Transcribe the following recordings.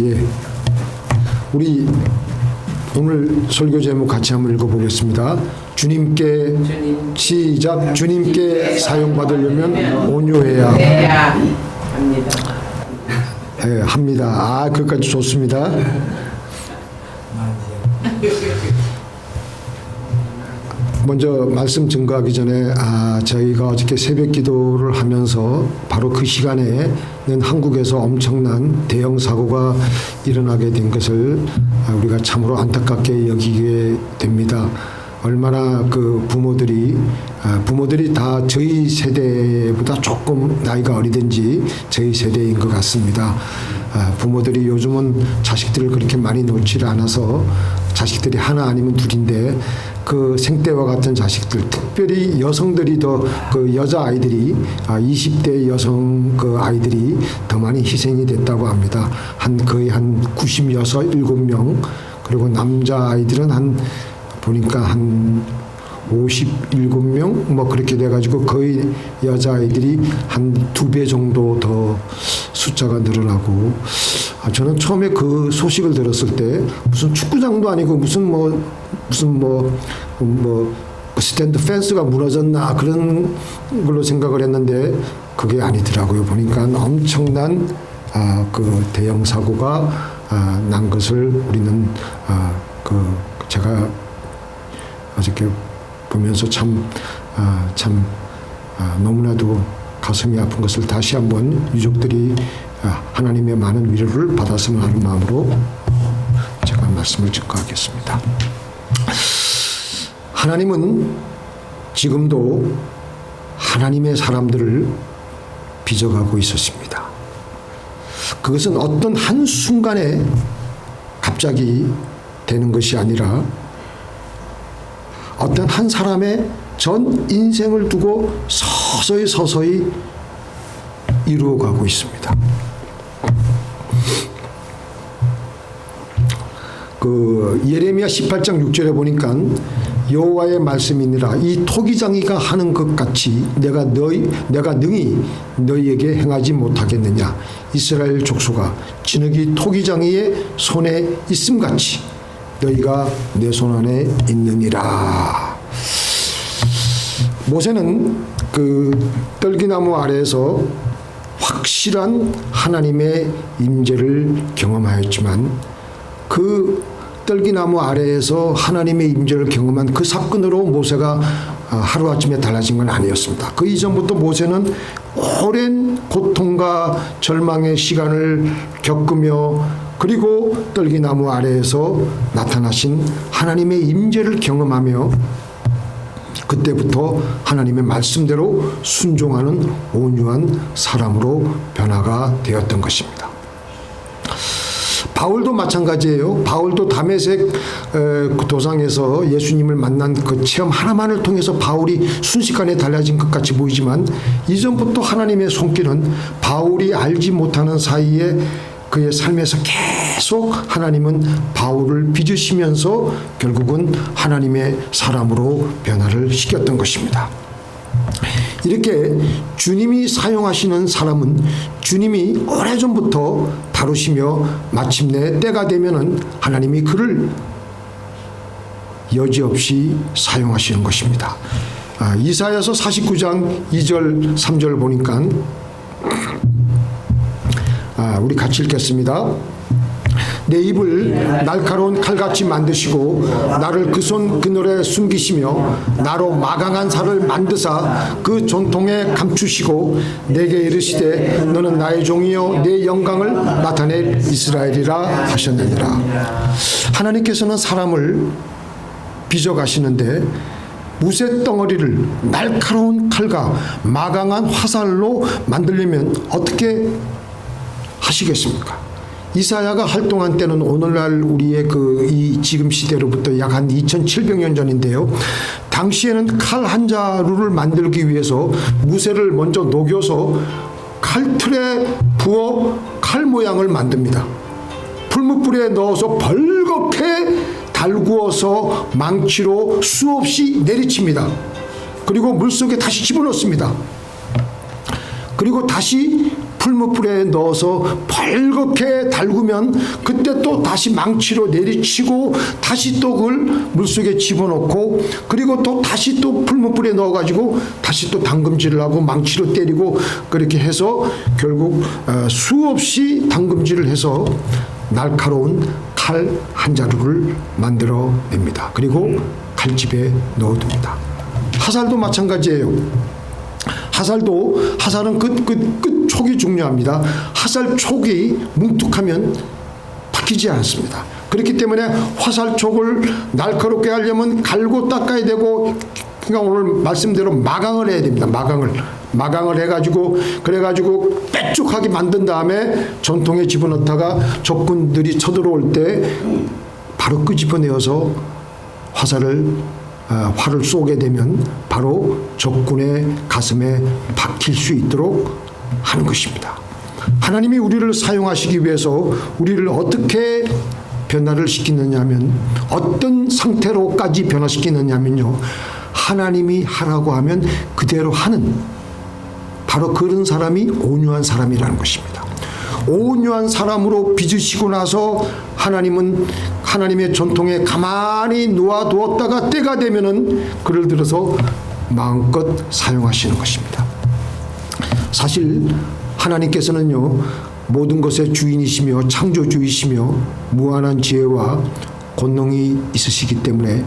예. 우리 오늘 설교 제목 같이 한번 읽어보겠습니다. 주님께 시작. 주님께 사용받으려면 온유해야 합니다. 예, 합니다. 아, 그것까지 좋습니다. 먼저 말씀 증거하기 전에 저희가 어저께 새벽 기도를 하면서 바로 그 시간에는 한국에서 엄청난 대형 사고가 일어나게 된 것을 우리가 참으로 안타깝게 여기게 됩니다. 얼마나 그 부모들이 다 저희 세대보다 조금 나이가 어리든지 저희 세대인 것 같습니다. 부모들이 요즘은 자식들을 그렇게 많이 놓지 않아서 자식들이 하나 아니면 둘인데 그 생때와 같은 자식들, 특별히 여성들이 더 그 여자 아이들이 20대 여성 그 아이들이 더 많이 희생이 됐다고 합니다. 거의 한 96, 7명, 그리고 남자 아이들은 보니까 한 57명 뭐 그렇게 돼가지고 거의 여자아이들이 한 2배 정도 더 숫자가 늘어나고, 저는 처음에 그 소식을 들었을 때 무슨 축구장도 아니고 무슨 스탠드 펜스가 무너졌나 그런 걸로 생각을 했는데 그게 아니더라고요. 보니까 엄청난 그 대형 사고가 난 것을 우리는 제가 어저께 보면서 참 너무나도 가슴이 아픈 것을 다시 한번 유족들이 하나님의 많은 위로를 받았으면 하는 마음으로 제가 말씀을 증거하겠습니다. 하나님은 지금도 하나님의 사람들을 빚어가고 있었습니다. 그것은 어떤 한순간에 갑자기 되는 것이 아니라 어떤 한 사람의 전 인생을 두고 서서히 이루어가고 있습니다. 그 예레미야 18장 6절에 보니까 여호와의 말씀이니라 이 토기장이가 하는 것 같이 내가 능히 너희에게 행하지 못하겠느냐. 이스라엘 족속아, 진흙이 토기장이의 손에 있음같이 너희가 내 손 안에 있느니라. 모세는 그 떨기나무 아래에서 확실한 하나님의 임재를 경험하였지만 그 떨기나무 아래에서 하나님의 임재를 경험한 그 사건으로 모세가 하루아침에 달라진 건 아니었습니다. 그 이전부터 모세는 오랜 고통과 절망의 시간을 겪으며 그리고 떨기나무 아래에서 나타나신 하나님의 임재를 경험하며 그때부터 하나님의 말씀대로 순종하는 온유한 사람으로 변화가 되었던 것입니다. 바울도 마찬가지예요. 바울도 다메섹 도상에서 예수님을 만난 그 체험 하나만을 통해서 바울이 순식간에 달라진 것 같이 보이지만 이전부터 하나님의 손길은 바울이 알지 못하는 사이에 그의 삶에서 계속 하나님은 바울을 빚으시면서 결국은 하나님의 사람으로 변화를 시켰던 것입니다. 이렇게 주님이 사용하시는 사람은 주님이 오래전부터 다루시며 마침내 때가 되면은 하나님이 그를 여지없이 사용하시는 것입니다. 이사야서 49장 2절 3절 보니까 우리 같이 읽겠습니다. 내 입을 날카로운 칼같이 만드시고 나를 그 손 그늘에 숨기시며 나로 마강한 살을 만드사 그 전통에 감추시고 내게 이르시되 너는 나의 종이요 내 영광을 나타낼 이스라엘이라 하셨느니라. 하나님께서는 사람을 빚어가시는데 무쇠 덩어리를 날카로운 칼과 마강한 화살로 만들려면 어떻게 하시겠습니까? 이사야가 활동한 때는 오늘날 우리의 이 지금 시대로부터 약 한 2700년 전인데요. 당시에는 칼 한 자루를 만들기 위해서 무쇠를 먼저 녹여서 칼틀에 부어 칼 모양을 만듭니다. 풀무불에 넣어서 벌겋게 달구어서 망치로 수없이 내리칩니다. 그리고 물속에 다시 집어넣습니다. 그리고 다시 풀무불에 넣어서 벌겋게 달구면 그때 또 다시 망치로 내리치고 다시 또 그걸 물속에 집어넣고 그리고 또 다시 또 풀무불에 넣어가지고 다시 또 담금질을 하고 망치로 때리고 그렇게 해서 결국 수없이 담금질을 해서 날카로운 칼 한 자루를 만들어냅니다. 그리고 칼집에 넣어둡니다. 화살도 마찬가지예요. 화살은 끝 촉이 중요합니다. 화살 촉이 뭉툭하면 박히지 않습니다. 그렇기 때문에 화살 촉을 날카롭게 하려면 갈고 닦아야 되고, 그러니까 오늘 말씀대로 마강을 해야 됩니다. 마강을 해가지고 그래가지고 빼쭉하게 만든 다음에 전통에 집어넣다가 적군들이 쳐들어올 때 바로 끄집어내어서 활을 쏘게 되면 바로 적군의 가슴에 박힐 수 있도록 하는 것입니다. 하나님이 우리를 사용하시기 위해서 우리를 어떻게 변화를 시키느냐면, 어떤 상태로까지 변화시키느냐면요, 하나님이 하라고 하면 그대로 하는, 바로 그런 사람이 온유한 사람이라는 것입니다. 온유한 사람으로 빚으시고 나서 하나님은 하나님의 전통에 가만히 놓아두었다가 때가 되면은 그를 들어서 마음껏 사용하시는 것입니다. 사실 하나님께서는요, 모든 것의 주인이시며 창조주이시며 무한한 지혜와 권능이 있으시기 때문에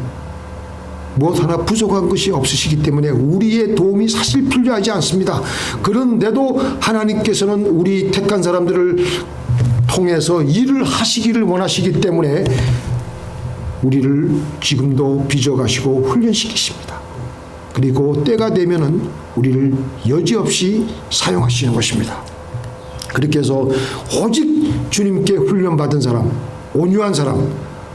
무엇 하나 부족한 것이 없으시기 때문에 우리의 도움이 사실 필요하지 않습니다. 그런데도 하나님께서는 우리 택한 사람들을 통해서 일을 하시기를 원하시기 때문에 우리를 지금도 빚어가시고 훈련시키십니다. 그리고 때가 되면은 우리를 여지없이 사용하시는 것입니다. 그렇게 해서 오직 주님께 훈련받은 사람, 온유한 사람,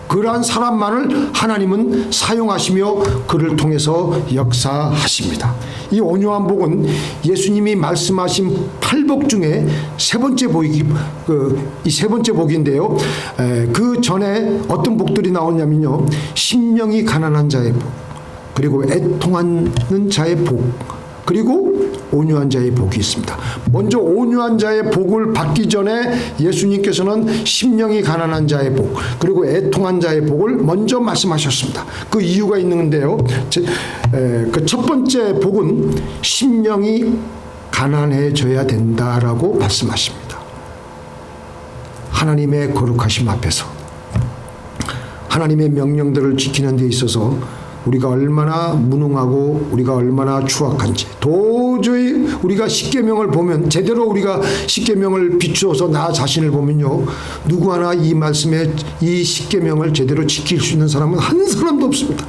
그러한 사람만을 하나님은 사용하시며 그를 통해서 역사하십니다. 이 온유한 복은 예수님이 말씀하신 8복 중에 세 번째 복이, 이 세 번째 복인데요. 그 전에 어떤 복들이 나오냐면요, 심령이 가난한 자의 복, 그리고 애통하는 자의 복, 그리고 온유한 자의 복이 있습니다. 먼저 온유한 자의 복을 받기 전에 예수님께서는 심령이 가난한 자의 복, 그리고 애통한 자의 복을 먼저 말씀하셨습니다. 그 이유가 있는데요, 그 첫 번째 복은 심령이 가난해져야 된다라고 말씀하십니다. 하나님의 거룩하심 앞에서 하나님의 명령들을 지키는 데 있어서 우리가 얼마나 무능하고 우리가 얼마나 추악한지, 도저히 우리가 십계명을 보면, 제대로 우리가 십계명을 비추어서 나 자신을 보면요, 누구 하나 이 말씀에 이 십계명을 제대로 지킬 수 있는 사람은 한 사람도 없습니다.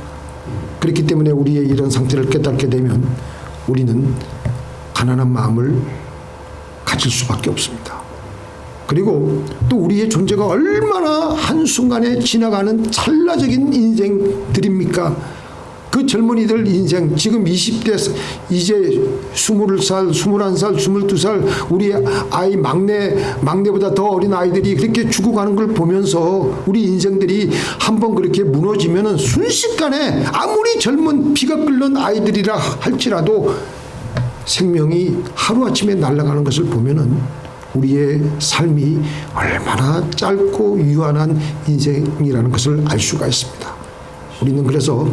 그렇기 때문에 우리의 이런 상태를 깨닫게 되면 우리는 가난한 마음을 가질 수밖에 없습니다. 그리고 또 우리의 존재가 얼마나 한순간에 지나가는 찰나적인 인생들입니까? 그 젊은이들 인생, 지금 20대, 이제 20살, 21살, 22살, 우리 아이 막내보다 더 어린 아이들이 그렇게 죽어가는 걸 보면서 우리 인생들이 한번 그렇게 무너지면은 순식간에 아무리 젊은 피가 끓는 아이들이라 할지라도 생명이 하루아침에 날아가는 것을 보면은 우리의 삶이 얼마나 짧고 유한한 인생이라는 것을 알 수가 있습니다. 우리는 그래서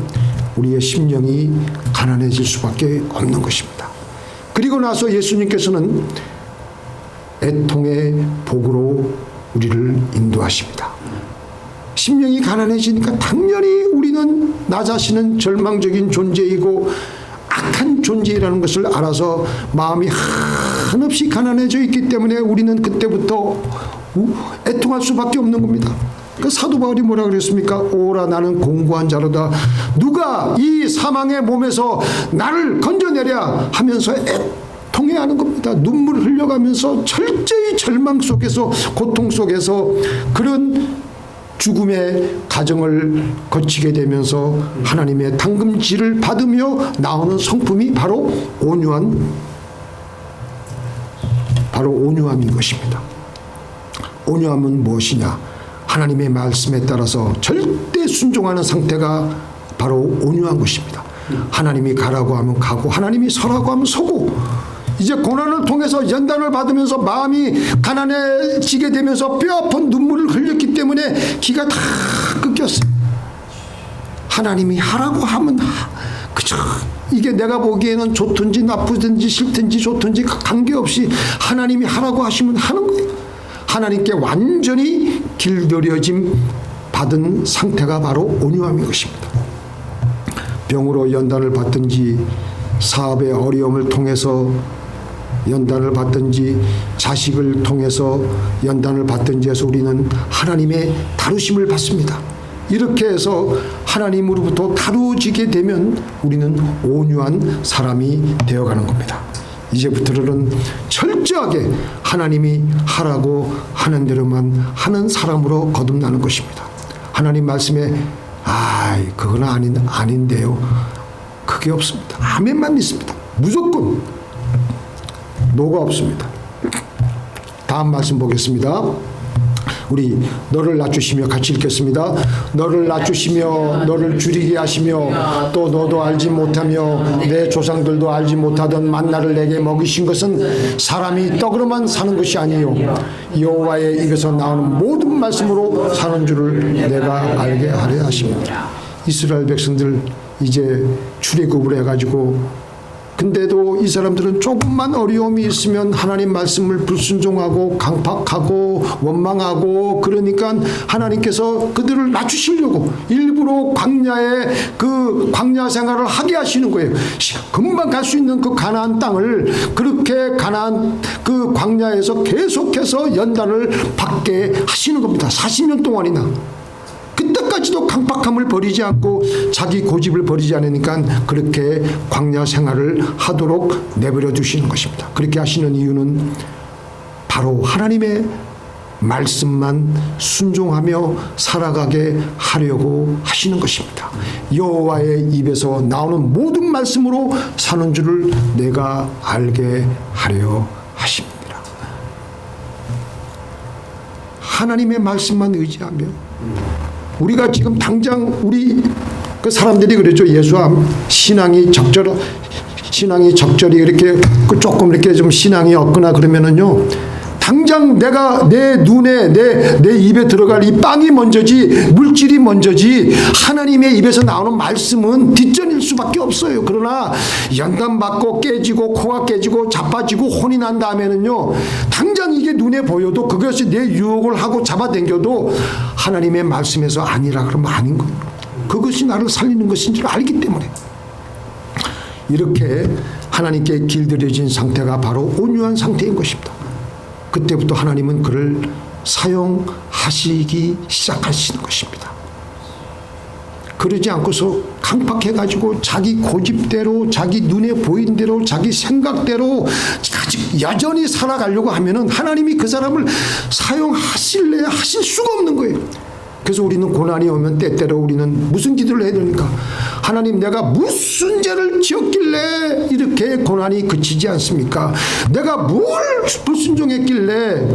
우리의 심령이 가난해질 수밖에 없는 것입니다. 그리고 나서 예수님께서는 애통의 복으로 우리를 인도하십니다. 심령이 가난해지니까 당연히 우리는 나 자신은 절망적인 존재이고 악한 존재라는 것을 알아서 마음이 한없이 가난해져 있기 때문에 우리는 그때부터 애통할 수밖에 없는 겁니다. 그 사도 바울이 뭐라 그랬습니까? 오라 나는 공고한 자로다. 누가 이 사망의 몸에서 나를 건져내랴 하면서 애통해하는 겁니다. 눈물을 흘려가면서 철저히 절망 속에서, 고통 속에서 그런 죽음의 과정을 거치게 되면서 하나님의 당금질을 받으며 나오는 성품이 바로 온유함인 것입니다. 온유함은 무엇이냐? 하나님의 말씀에 따라서 절대 순종하는 상태가 바로 온유한 것입니다. 하나님이 가라고 하면 가고, 하나님이 서라고 하면 서고, 이제 고난을 통해서 연단을 받으면서 마음이 가난해지게 되면서 뼈아픈 눈물을 흘렸기 때문에 기가 다 끊겼어요. 하나님이 하라고 하면 그저 이게 내가 보기에는 좋든지 나쁘든지 싫든지 좋든지 관계없이 하나님이 하라고 하시면 하는 거예요. 하나님께 완전히 길들여짐 받은 상태가 바로 온유함인 것입니다. 병으로 연단을 받든지 사업의 어려움을 통해서 연단을 받든지 자식을 통해서 연단을 받든지 해서 우리는 하나님의 다루심을 받습니다. 이렇게 해서 하나님으로부터 다루어지게 되면 우리는 온유한 사람이 되어가는 겁니다. 이제부터는 철저하게 하나님이 하라고 하는 대로만 하는 사람으로 거듭나는 것입니다. 하나님 말씀에 그건 아닌데요. 그게 없습니다. 아멘만 있습니다. 무조건 노가 없습니다. 다음 말씀 보겠습니다. 우리 너를 낮추시며 같이 읽겠습니다. 너를 낮추시며 너를 줄이게 하시며 또 너도 알지 못하며 내 조상들도 알지 못하던 만나를 내게 먹이신 것은 사람이 떡으로만 사는 것이 아니요 여호와의 입에서 나오는 모든 말씀으로 사는 줄을 내가 알게 하려 하십니다. 이스라엘 백성들 이제 출애굽을 해가지고 근데도 이 사람들은 조금만 어려움이 있으면 하나님 말씀을 불순종하고 강팍하고 원망하고 그러니까 하나님께서 그들을 낮추시려고 일부러 광야에 그 광야 생활을 하게 하시는 거예요. 금방 갈 수 있는 그 가나안 땅을 그렇게 가나안 그 광야에서 계속해서 연단을 받게 하시는 겁니다. 40년 동안이나. 그때까지도 강팍함을 버리지 않고 자기 고집을 버리지 않으니까 그렇게 광야 생활을 하도록 내버려 두시는 것입니다. 그렇게 하시는 이유는 바로 하나님의 말씀만 순종하며 살아가게 하려고 하시는 것입니다. 여호와의 입에서 나오는 모든 말씀으로 사는 줄을 내가 알게 하려 하십니다. 하나님의 말씀만 의지하며 우리가 지금 당장 우리 그 사람들이 그러죠. 예수함 신앙이 적절히 이렇게 조금 이렇게 좀 신앙이 없거나 그러면은요. 당장 내가 내 눈에 내 입에 들어갈 이 빵이 먼저지 물질이 먼저지 하나님의 입에서 나오는 말씀은 뒷전일 수밖에 없어요. 그러나 연단받고 깨지고 코가 깨지고 자빠지고 혼이 난 다음에는요. 당장 이게 눈에 보여도 그것이 내 유혹을 하고 잡아당겨도 하나님의 말씀에서 아니라 그러면 아닌 거예요. 그것이 나를 살리는 것인 줄 알기 때문에 이렇게 하나님께 길들여진 상태가 바로 온유한 상태인 것입니다. 그때부터 하나님은 그를 사용하시기 시작하시는 것입니다. 그러지 않고서 강팍해가지고 자기 고집대로 자기 눈에 보인 대로 자기 생각대로 여전히 살아가려고 하면은 하나님이 그 사람을 사용하실 수가 없는 거예요. 그래서 우리는 고난이 오면 때때로 우리는 무슨 기도를 해야 되니까 하나님 내가 무슨 죄를 지었길래 이렇게 고난이 그치지 않습니까? 내가 뭘 불순종했길래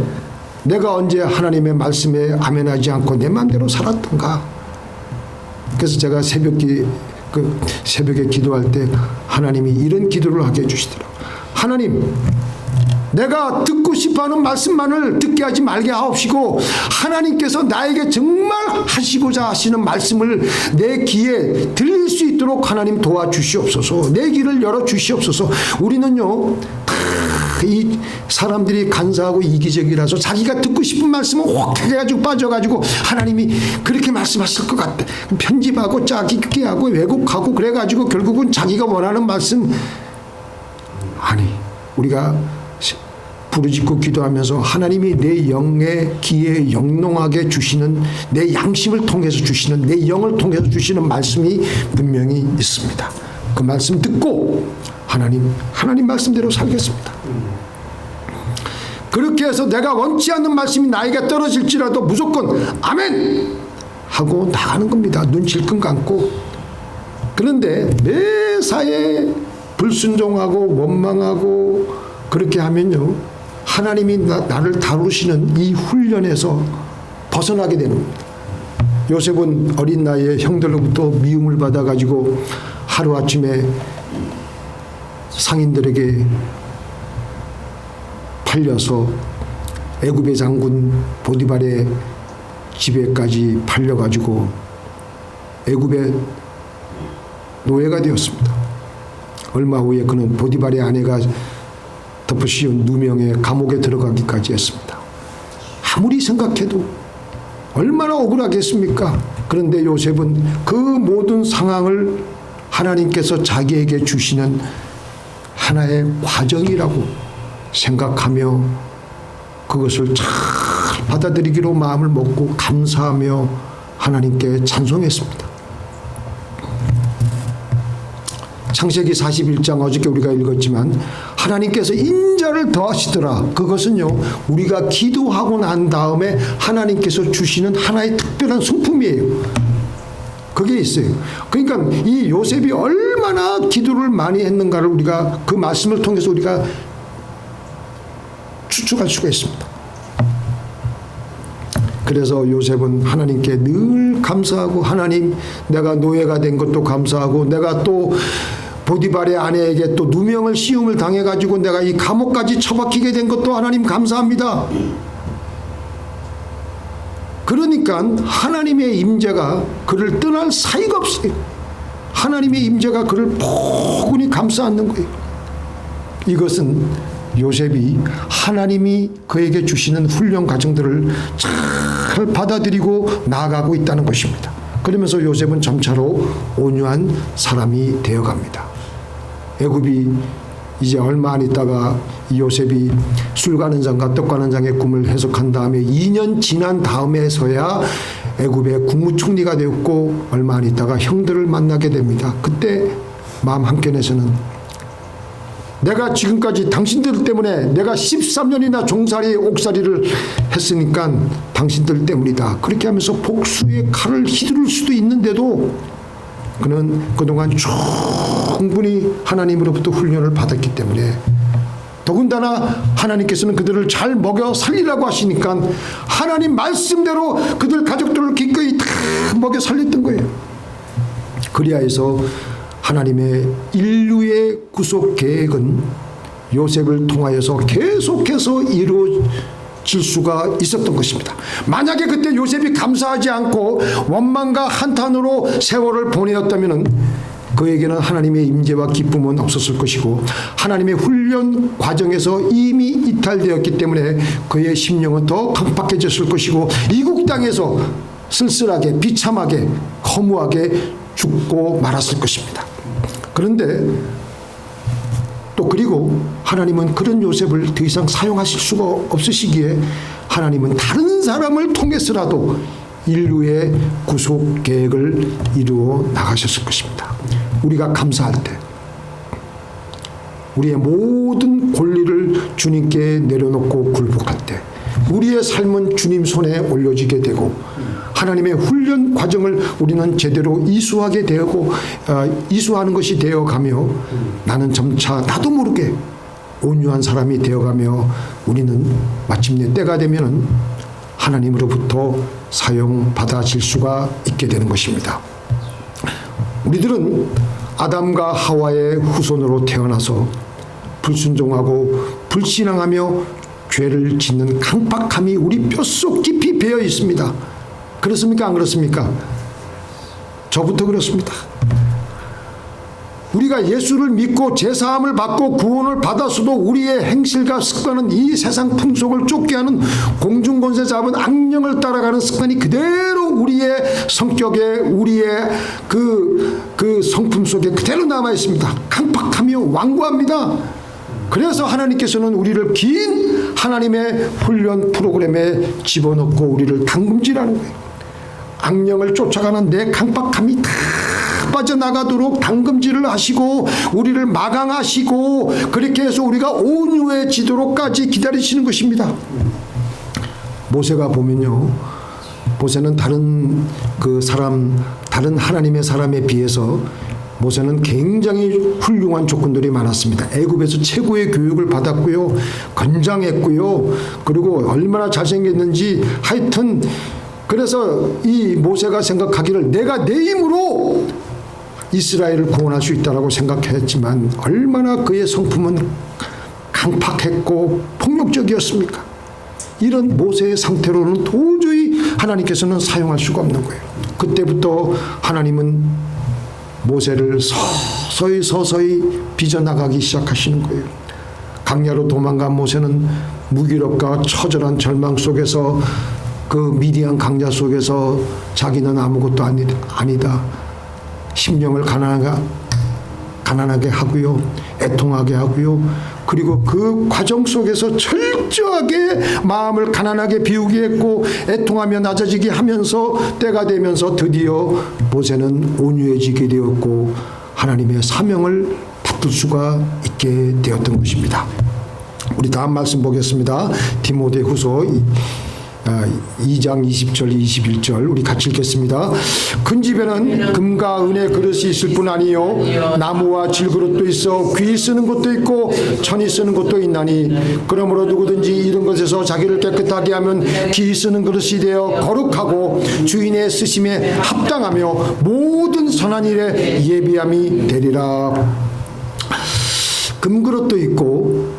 내가 언제 하나님의 말씀에 아멘하지 않고 내 마음대로 살았던가. 그래서 제가 새벽에 기도할 때 하나님이 이런 기도를 하게 해주시더라고요. 하나님 내가 듣고 싶어하는 말씀만을 듣게 하지 말게 하옵시고 하나님께서 나에게 정말 하시고자 하시는 말씀을 내 귀에 들릴 수 있도록 하나님 도와주시옵소서. 내 귀를 열어주시옵소서. 우리는요 이 사람들이 간사하고 이기적이라서 자기가 듣고 싶은 말씀은 확 해가지고 빠져가지고 하나님이 그렇게 말씀하실 것 같아 편집하고 짜깁기 하고 왜곡하고 그래가지고 결국은 자기가 원하는 말씀 아니 우리가 부르짖고 기도하면서 하나님이 내 영의 귀에 영롱하게 주시는 내 양심을 통해서 주시는 내 영을 통해서 주시는 말씀이 분명히 있습니다. 그 말씀 듣고 하나님 말씀대로 살겠습니다. 그렇게 해서 내가 원치 않는 말씀이 나에게 떨어질지라도 무조건 아멘 하고 나가는 겁니다. 눈 질끈 감고. 그런데 매사에 불순종하고 원망하고 그렇게 하면요 하나님이 나를 다루시는 이 훈련에서 벗어나게 되는 겁니다. 요셉은 어린 나이에 형들로부터 미움을 받아가지고 하루아침에 상인들에게 팔려서 애굽의 장군 보디발의 집에까지 팔려가지고 애굽의 노예가 되었습니다. 얼마 후에 그는 보디발의 아내가 덮어씌운 누명의 감옥에 들어가기까지 했습니다. 아무리 생각해도 얼마나 억울하겠습니까? 그런데 요셉은 그 모든 상황을 하나님께서 자기에게 주시는 하나의 과정이라고 생각하며 그것을 잘 받아들이기로 마음을 먹고 감사하며 하나님께 찬송했습니다. 창세기 41장 어저께 우리가 읽었지만 하나님께서 인자를 더하시더라. 그것은요, 우리가 기도하고 난 다음에 하나님께서 주시는 하나의 특별한 성품이에요. 그게 있어요. 그러니까 이 요셉이 얼마나 기도를 많이 했는가를 우리가 그 말씀을 통해서 우리가 추측할 수가 있습니다. 그래서 요셉은 하나님께 늘 감사하고, 하나님, 내가 노예가 된 것도 감사하고, 내가 또 보디발의 아내에게 또 누명을 씌움을 당해가지고 내가 이 감옥까지 처박히게 된 것도 하나님 감사합니다. 그러니까 하나님의 임재가 그를 떠날 사이가 없어요. 하나님의 임재가 그를 포근히 감싸 안는 거예요. 이것은 요셉이 하나님이 그에게 주시는 훈련 과정들을 잘 받아들이고 나아가고 있다는 것입니다. 그러면서 요셉은 점차로 온유한 사람이 되어갑니다. 애굽이 이제 얼마 안 있다가 요셉이 술 가는 장과 떡 가는 장의 꿈을 해석한 다음에 2년 지난 다음에서야 애굽의 국무총리가 되었고 얼마 안 있다가 형들을 만나게 됩니다. 그때 마음 한켠에서는 내가 지금까지 당신들 때문에 내가 13년이나 종살이 옥살이를 했으니까 당신들 때문이다. 그렇게 하면서 복수의 칼을 휘두를 수도 있는데도 그는 그동안 충분히 하나님으로부터 훈련을 받았기 때문에, 더군다나 하나님께서는 그들을 잘 먹여 살리라고 하시니까 하나님 말씀대로 그들 가족들을 기꺼이 다 먹여 살렸던 거예요. 그리하여서 하나님의 인류의 구속 계획은 요셉을 통하여서 계속해서 이루어질 수가 있었던 것입니다. 만약에 그때 요셉이 감사하지 않고 원망과 한탄으로 세월을 보내었다면 그에게는 하나님의 임재와 기쁨은 없었을 것이고, 하나님의 훈련 과정에서 이미 이탈되었기 때문에 그의 심령은 더 강팍해졌을 것이고, 이국 땅에서 쓸쓸하게 비참하게 허무하게 죽고 말았을 것입니다. 그런데 또 그리고 하나님은 그런 요셉을 더 이상 사용하실 수가 없으시기에 하나님은 다른 사람을 통해서라도 인류의 구속 계획을 이루어 나가셨을 것입니다. 우리가 감사할 때, 우리의 모든 권리를 주님께 내려놓고 굴복할 때, 우리의 삶은 주님 손에 올려지게 되고 하나님의 훈련 과정을 우리는 제대로 이수하게 되고 이수하는 것이 되어가며 나는 점차 나도 모르게 온유한 사람이 되어가며 우리는 마침내 때가 되면 하나님으로부터 사용받아질 수가 있게 되는 것입니다. 우리들은 아담과 하와의 후손으로 태어나서 불순종하고 불신앙하며 죄를 짓는 강박함이 우리 뼛속 깊이 배어 있습니다. 그렇습니까? 안 그렇습니까? 저부터 그렇습니다. 우리가 예수를 믿고 제사함을 받고 구원을 받았어도 우리의 행실과 습관은 이 세상 풍속을 쫓게 하는 공중권세 잡은 악령을 따라가는 습관이 그대로 우리의 성격에, 우리의 그 성품 속에 그대로 남아 있습니다. 강팍하며 완고합니다. 그래서 하나님께서는 우리를 긴 하나님의 훈련 프로그램에 집어넣고 우리를 당금질하는 거예요. 악령을 쫓아가는 내 강박함이 다 빠져나가도록 당금질을 하시고 우리를 마강하시고 그렇게 해서 우리가 온유해지도록까지 기다리시는 것입니다. 모세가 보면요, 모세는 다른 다른 하나님의 사람에 비해서 모세는 굉장히 훌륭한 조건들이 많았습니다. 애굽에서 최고의 교육을 받았고요, 건장했고요, 그리고 얼마나 잘생겼는지 하여튼, 그래서 이 모세가 생각하기를 내가 내 힘으로 이스라엘을 구원할 수 있다라고 생각했지만 얼마나 그의 성품은 강팍했고 폭력적이었습니까? 이런 모세의 상태로는 도저히 하나님께서는 사용할 수가 없는 거예요. 그때부터 하나님은 모세를 서서히 빚어나가기 시작하시는 거예요. 강야로 도망간 모세는 무기력과 처절한 절망 속에서 그 미디안 강야 속에서 자기는 아무것도 아니다. 심령을 가난하게 하고요. 애통하게 하고요. 그리고 그 과정 속에서 철저하게 마음을 가난하게 비우게 했고 애통하며 낮아지게 하면서 때가 되면서 드디어 모세는 온유해지게 되었고 하나님의 사명을 받들 수가 있게 되었던 것입니다. 우리 다음 말씀 보겠습니다. 디모데후서 2장 20절 21절 우리 같이 읽겠습니다. 큰 집에는 금과 은의 그릇이 있을 뿐 아니요 나무와 질그릇도 있어 귀 쓰는 것도 있고 천이 쓰는 것도 있나니 그러므로 누구든지 이런 것에서 자기를 깨끗하게 하면 귀 쓰는 그릇이 되어 거룩하고 주인의 쓰심에 합당하며 모든 선한 일에 예비함이 되리라. 금그릇도 있고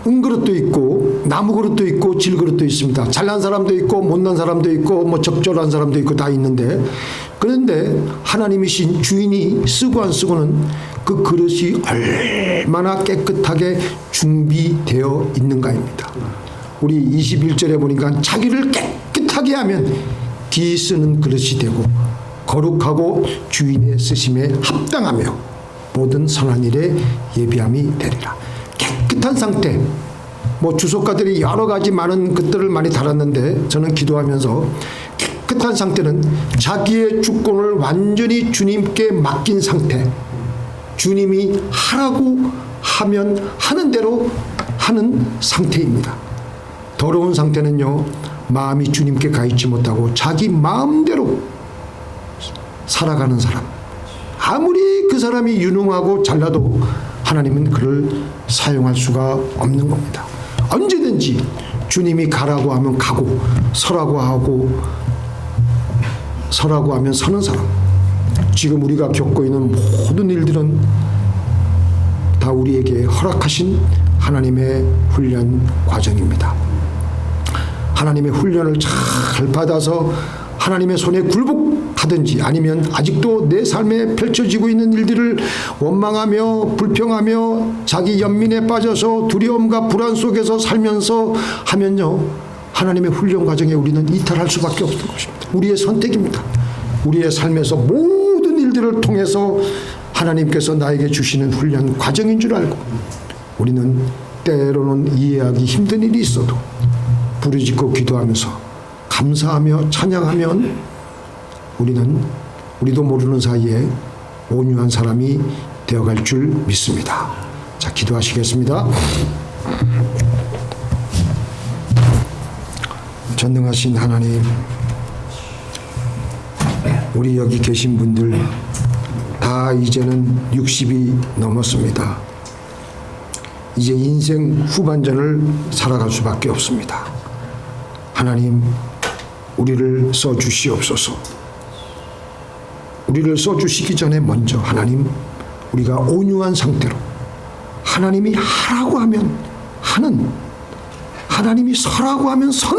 은그릇도 있고 나무그릇도 있고 질그릇도 있습니다. 잘난 사람도 있고 못난 사람도 있고 적절한 사람도 있고 다 있는데, 그런데 하나님이신 주인이 쓰고 안 쓰고는 그 그릇이 얼마나 깨끗하게 준비되어 있는가입니다. 우리 21절에 보니까 자기를 깨끗하게 하면 귀 쓰는 그릇이 되고 거룩하고 주인의 쓰심에 합당하며 모든 선한 일에 예비함이 되리라. 깨끗한 상태, 주석가들이 여러 가지 많은 것들을 많이 달았는데 저는 기도하면서 깨끗한 상태는 자기의 주권을 완전히 주님께 맡긴 상태, 주님이 하라고 하면 하는 대로 하는 상태입니다. 더러운 상태는요, 마음이 주님께 가 있지 못하고 자기 마음대로 살아가는 사람, 아무리 그 사람이 유능하고 잘나도 하나님은 그를 사용할 수가 없는 겁니다. 언제든지 주님이 가라고 하면 가고 서라고 하면 서는 사람. 지금 우리가 겪고 있는 모든 일들은 다 우리에게 허락하신 하나님의 훈련 과정입니다. 하나님의 훈련을 잘 받아서 하나님의 손에 굴복하든지 아니면 아직도 내 삶에 펼쳐지고 있는 일들을 원망하며 불평하며 자기 연민에 빠져서 두려움과 불안 속에서 살면서 하면요, 하나님의 훈련 과정에 우리는 이탈할 수밖에 없는 것입니다. 우리의 선택입니다. 우리의 삶에서 모든 일들을 통해서 하나님께서 나에게 주시는 훈련 과정인 줄 알고 우리는 때로는 이해하기 힘든 일이 있어도 부르짖고 기도하면서 감사하며 찬양하면 우리도 모르는 사이에 온유한 사람이 되어갈 줄 믿습니다. 자, 기도하시겠습니다. 전능하신 하나님, 우리 여기 계신 분들 다 이제는 60이 넘었습니다. 이제 인생 후반전을 살아갈 수밖에 없습니다. 하나님, 우리를 써주시옵소서. 우리를 써주시기 전에 먼저 하나님, 우리가 온유한 상태로 하나님이 하라고 하면 하는, 하나님이 서라고 하면 서는